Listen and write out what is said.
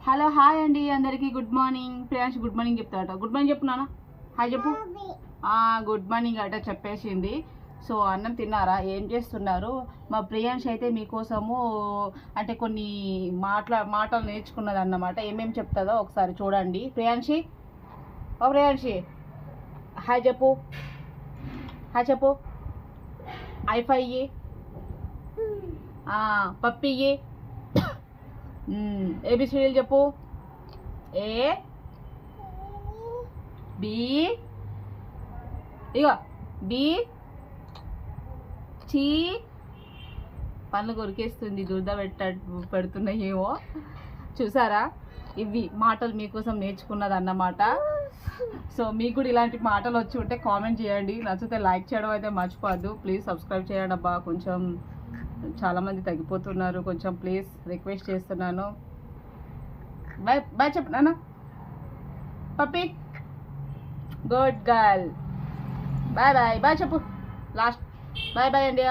Hello hi అండి అందరికీ good morning. Priyansh good morning చెప్తాడట. గుడ్ మార్నింగ్ చెప్పు నాన్న. హాయ్ చెప్పు. గుడ్ మార్నింగ్ అట చెప్పేసింది. సో అన్నం తిన్నారా? ఏం చేస్తున్నారు? మా ప్రియాంష్ అయితే మీకోసము అంటే కొన్ని మాటలు నేర్చుకున్నది అన్నమాట. ఏమేమి చెప్తుందో ఒకసారి చూడండి. ప్రియాంషి ప్రియాంషి హాయ్ చెప్పు. హాయ్ చెప్పు. ఐఫై పప్పి ఏబిసిడీలు చెప్పు. ఏ బి ఇగో బి చి పళ్ళు కొరికేస్తుంది దురద పెడుతున్నాయేమో చూసారా. ఇవి మాటలు మీకోసం నేర్చుకున్నది అన్నమాట. సో మీకు కూడా ఇలాంటి మాటలు వచ్చి ఉంటే కామెంట్ చేయండి. నచ్చితే లైక్ చేయడం అయితే మర్చిపోవద్దు. ప్లీజ్ సబ్స్క్రైబ్ చేయండి అబ్బా. కొంచెం చాలామంది తగ్గిపోతున్నారు. కొంచెం ప్లీజ్ రిక్వెస్ట్ చేస్తున్నాను. బాయ్ బాయ్ చెప్పు నాన్న. Puppy good girl. Bye bye bye చెప్పు. లాస్ట్ బాయ్ బాయ్ అండి.